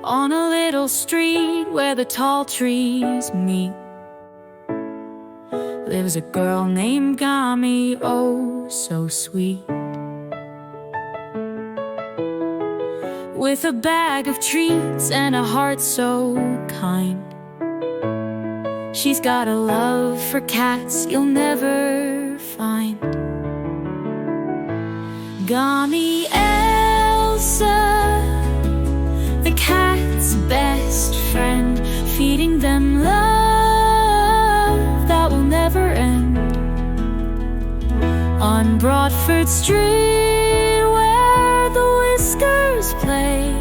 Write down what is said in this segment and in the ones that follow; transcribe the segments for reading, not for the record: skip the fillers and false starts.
On a little street where the tall trees meet, lives a girl named Gami, oh so sweet. With a bag of treats and a heart so kind, she's got a love for cats you'll never find. Gami Elsa, the cat's best friend, feeding them love that will never end. On Broadford Street where the whiskers play,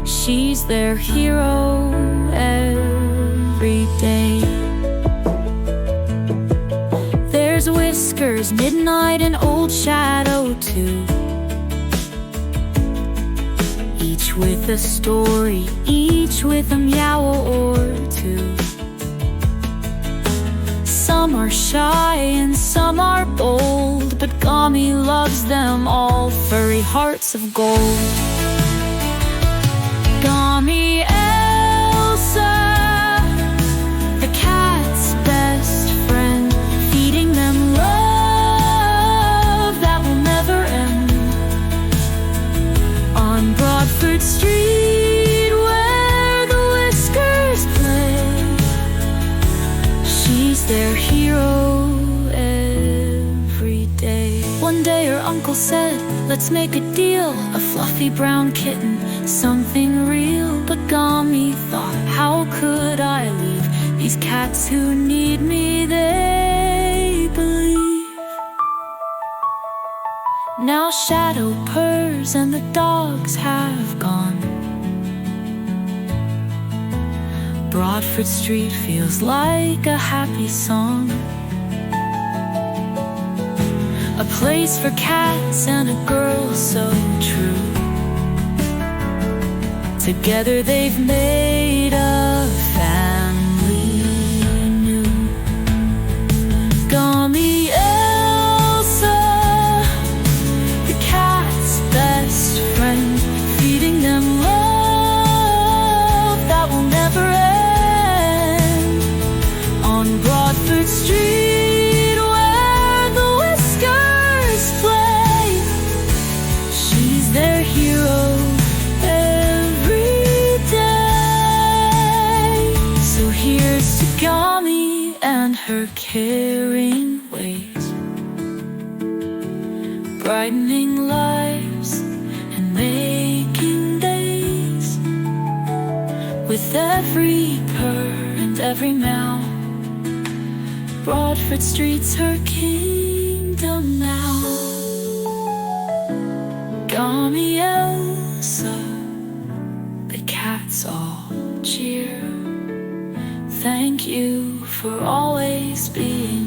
she's their hero every day. There's Whiskers, Midnight, and Old Shadow too, each with a story, each with a meow or two. Some are shy and some are bold, but Gami loves them all, furry hearts of gold. Gami Elsa, the cat's best friend, feeding them love that will never end. On Broadford Street where the whiskers play, she's their hero every day. One day her uncle said, let's make a deal, a fluffy brown kitten, something real. But Gami thought, how could I leave these cats who need me, they believe. Now Shadow purrs and the dogs have gone. Broadford Street feels like a happy song, a place for cats and a girl so true. Together they've made a family new. Gami Elsa, the cat's best friend, feeding them love that will never end. On Broadford Street where the whiskers play, she's their hero every day. So here's to Gami and her caring ways, brightening lives and making days. With every purr and every meow, Broadford Street's her kingdom now. Gami Elsa, the cats all cheer. Thank you for always being